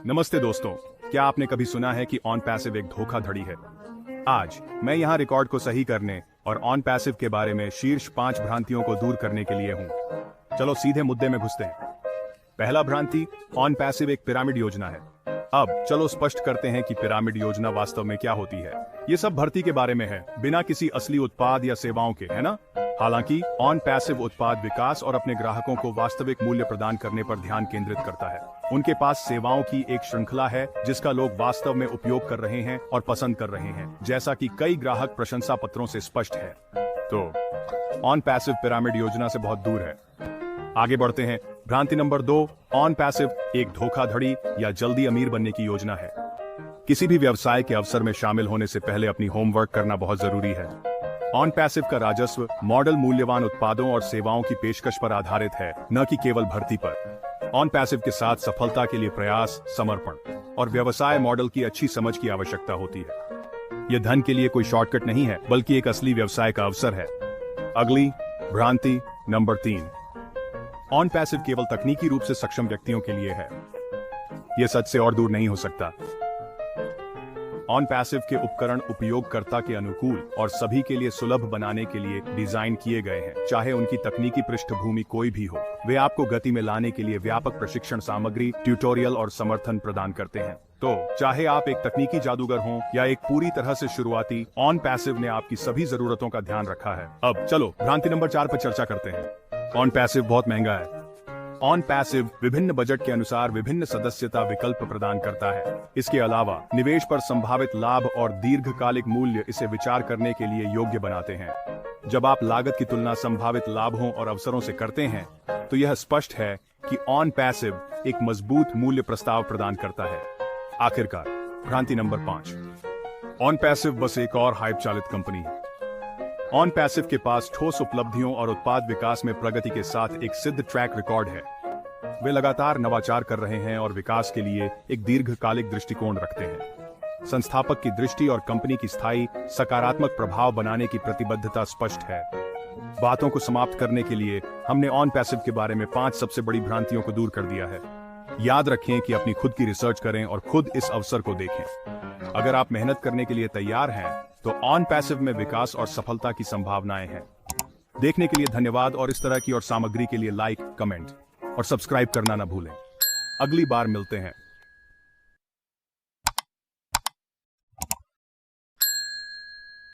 नमस्ते दोस्तों, क्या आपने कभी सुना है कि ऑन पैसिव एक धोखाधड़ी है? आज मैं यहाँ रिकॉर्ड को सही करने और ऑन पैसिव के बारे में शीर्ष 5 भ्रांतियों को दूर करने के लिए हूँ। चलो सीधे मुद्दे में घुसते हैं। पहला भ्रांति, ऑन पैसिव एक पिरामिड योजना है। अब चलो स्पष्ट करते हैं कि पिरामिड योजना वास्तव में क्या होती है। ये सब भर्ती के बारे में है, बिना किसी असली उत्पाद या सेवाओं के, है ना? हालांकि ऑन पैसिव उत्पाद विकास और अपने ग्राहकों को वास्तविक मूल्य प्रदान करने पर ध्यान केंद्रित करता है। उनके पास सेवाओं की एक श्रृंखला है जिसका लोग वास्तव में उपयोग कर रहे हैं और पसंद कर रहे हैं, जैसा कि कई ग्राहक प्रशंसा पत्रों से स्पष्ट है। तो ऑन पैसिव पिरामिड योजना से बहुत दूर है। आगे बढ़ते हैं। भ्रांति नंबर 2, ऑन पैसिव एक धोखाधड़ी या जल्दी अमीर बनने की योजना है। किसी भी व्यवसाय के अवसर में शामिल होने से पहले अपनी होमवर्क करना बहुत जरूरी है। ऑन पैसिव का राजस्व मॉडल मूल्यवान उत्पादों और सेवाओं की पेशकश पर आधारित है, न कि केवल भर्ती पर। ऑन पैसिव के साथ सफलता के लिए प्रयास, समर्पण और व्यवसाय मॉडल की अच्छी समझ की आवश्यकता होती है। यह धन के लिए कोई शॉर्टकट नहीं है, बल्कि एक असली व्यवसाय का अवसर है। अगली भ्रांति नंबर 3, ऑन पैसिव केवल तकनीकी रूप से सक्षम व्यक्तियों के लिए है। यह सच से और दूर नहीं हो सकता। ऑन पैसिव के उपकरण उपयोगकर्ता के अनुकूल और सभी के लिए सुलभ बनाने के लिए डिजाइन किए गए हैं, चाहे उनकी तकनीकी पृष्ठभूमि कोई भी हो। वे आपको गति में लाने के लिए व्यापक प्रशिक्षण सामग्री, ट्यूटोरियल और समर्थन प्रदान करते हैं। तो चाहे आप एक तकनीकी जादूगर हों या एक पूरी तरह से शुरुआती, ऑन पैसिव ने आपकी सभी जरूरतों का ध्यान रखा है। अब चलो भ्रांति नंबर 4 पर चर्चा करते हैं। ऑन पैसिव बहुत महंगा है। ऑन पैसिव विभिन्न बजट के अनुसार विभिन्न सदस्यता विकल्प प्रदान करता है। इसके अलावा निवेश पर संभावित लाभ और दीर्घकालिक मूल्य इसे विचार करने के लिए योग्य बनाते हैं। जब आप लागत की तुलना संभावित लाभों और अवसरों से करते हैं, तो यह स्पष्ट है कि ऑन पैसिव एक मजबूत मूल्य प्रस्ताव प्रदान करता है। आखिरकार भ्रांति नंबर 5, ऑन पैसिव बस एक और हाइप चालित कंपनी है। ऑन पैसिव के पास ठोस उपलब्धियों और उत्पाद विकास में प्रगति के साथ एक सिद्ध ट्रैक रिकॉर्ड है। वे लगातार नवाचार कर रहे हैं और विकास के लिए एक दीर्घकालिक दृष्टिकोण रखते हैं। संस्थापक की दृष्टि और कंपनी की स्थायी सकारात्मक प्रभाव बनाने की प्रतिबद्धता स्पष्ट है। बातों को समाप्त करने के लिए हमने ऑन पैसिव के बारे में 5 सबसे बड़ी भ्रांतियों को दूर कर दिया है। याद रखें कि अपनी खुद की रिसर्च करें और खुद इस अवसर को देखें। अगर आप मेहनत करने के लिए तैयार हैं, तो ऑन पैसिव में विकास और सफलता की संभावनाएं हैं। देखने के लिए धन्यवाद और इस तरह की और सामग्री के लिए लाइक, कमेंट और सब्सक्राइब करना न भूलें। अगली बार मिलते हैं।